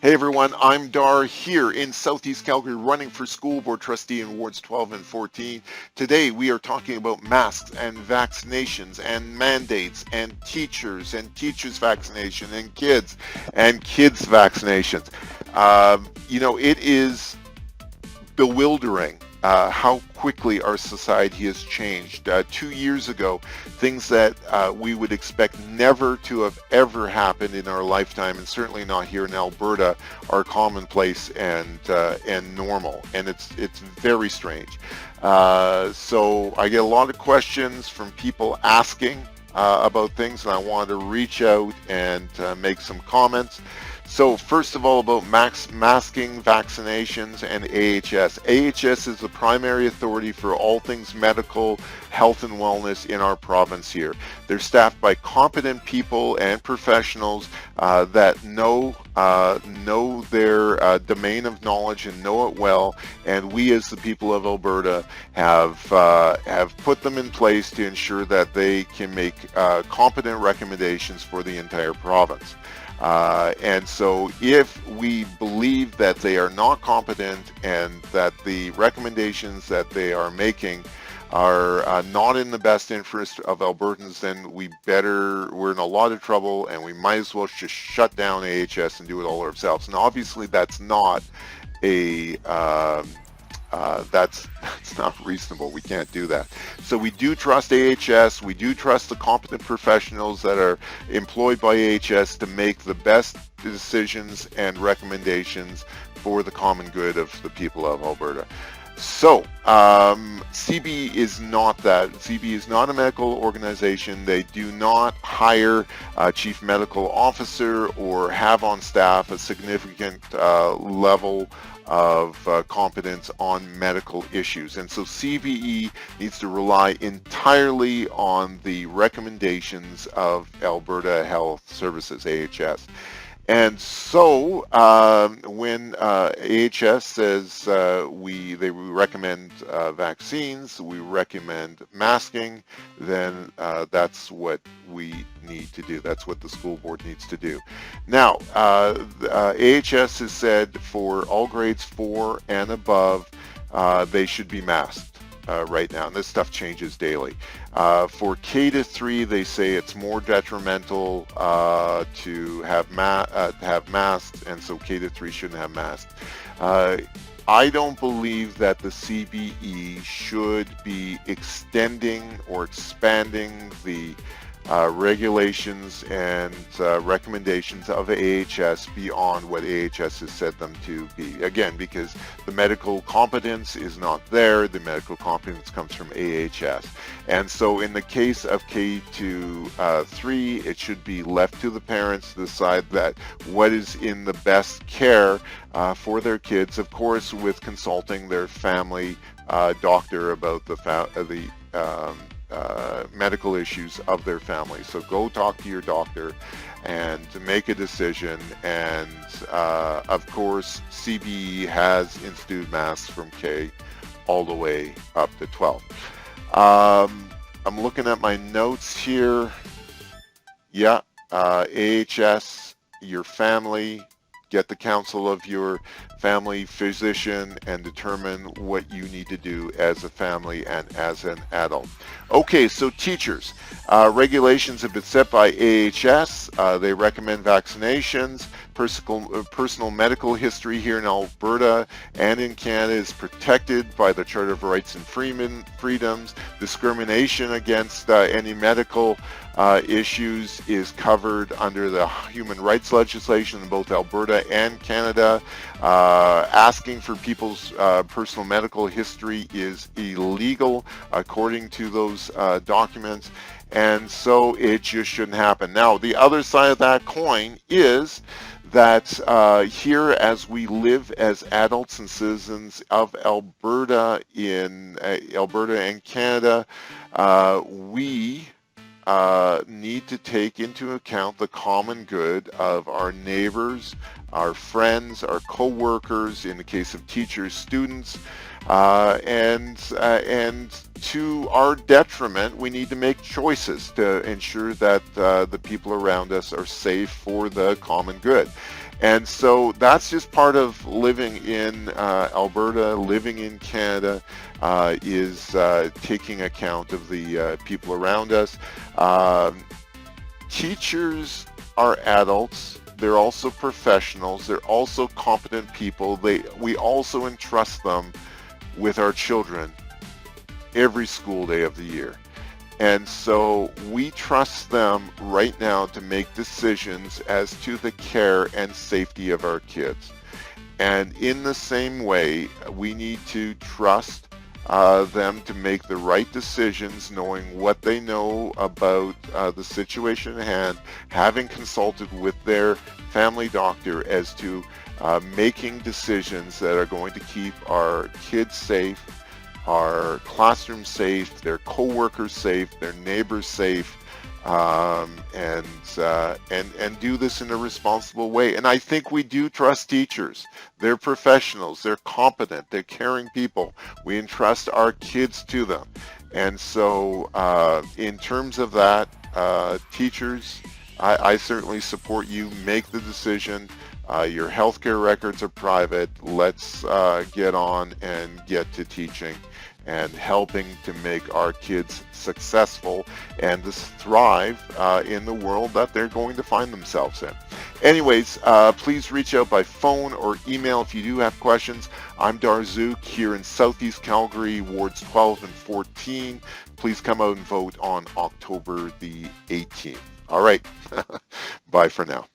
Hey everyone, I'm Dar here in Southeast Calgary running for school board trustee in wards 12 and 14. Today we are talking about masks and vaccinations and mandates and teachers vaccination and kids vaccinations. It is bewildering how quickly our society has changed. 2 years ago, things that we would expect never to have ever happened in our lifetime, and certainly not here in Alberta, are commonplace and normal, and it's very strange. So I get a lot of questions from people asking about things, and I wanted to reach out and make some comments. So first of all, about masking, vaccinations, and AHS. AHS is the primary authority for all things medical, health, and wellness in our province here. They're staffed by competent people and professionals that know their domain of knowledge and know it well. And we, as the people of Alberta, have put them in place to ensure that they can make competent recommendations for the entire province. And so if we believe that they are not competent and that the recommendations that they are making are not in the best interest of Albertans, then we're in a lot of trouble, and we might as well just shut down AHS and do it all ourselves. And obviously that's not that's not reasonable. We can't do that. So we do trust AHS. We do trust the competent professionals that are employed by AHS to make the best decisions and recommendations for the common good of the people of Alberta. So CB is not that. CB is not a medical organization. They do not hire a chief medical officer or have on staff a significant level of competence on medical issues. And so CBE needs to rely entirely on the recommendations of Alberta Health Services, AHS. And so when AHS says they recommend vaccines, we recommend masking, then that's what we need to do. That's what the school board needs to do. Now, AHS has said for all grades 4 and above, they should be masked. Right now, and this stuff changes daily. For K to 3, they say it's more detrimental to have masks, and so K to 3 shouldn't have masks. I don't believe that the CBE should be extending or expanding the regulations and recommendations of AHS beyond what AHS has said them to be. Again, because the medical competence is not there, the medical competence comes from AHS. And so in the case of K to 3, it should be left to the parents to decide that what is in the best care for their kids, of course, with consulting their family doctor about the medical issues of their family. So go talk to your doctor and to make a decision. And of course, CBE has instituted masks from K all the way up to 12. I'm looking at my notes here. Yeah, AHS, your family, get the counsel of your family physician and determine what you need to do as a family and as an adult. Okay, so teachers, regulations have been set by AHS. They recommend vaccinations. Personal medical history here in Alberta and in Canada is protected by the Charter of Rights and Freedoms. Discrimination against any medical issues is covered under the human rights legislation in both Alberta and Canada. Asking for people's personal medical history is illegal according to those documents, and so it just shouldn't happen. Now, the other side of that coin is that here, as we live as adults and citizens of Alberta Alberta and Canada, we need to take into account the common good of our neighbors, our friends, our co-workers, in the case of teachers, students, and to our detriment, we need to make choices to ensure that the people around us are safe for the common good. And so that's just part of living in Alberta, living in Canada, is taking account of the people around us. Um, Teachers are adults. They're also professionals. They're also competent people. We also entrust them with our children every school day of the year. And so we trust them right now to make decisions as to the care and safety of our kids. And in the same way, we need to trust them to make the right decisions, knowing what they know about the situation at hand, having consulted with their family doctor as to making decisions that are going to keep our kids safe, our classroom safe, their co-workers safe, their neighbors safe, and do this in a responsible way. And I think we do trust teachers. They're professionals. They're competent. They're caring people. We entrust our kids to them. And so in terms of that, teachers, I certainly support you. Make the decision. Your healthcare records are private. Let's get on and get to teaching and helping to make our kids successful and to thrive in the world that they're going to find themselves in. Anyways, please reach out by phone or email if you do have questions. I'm Darzouk here in Southeast Calgary, wards 12 and 14. Please come out and vote on October the 18th. All right. Bye for now.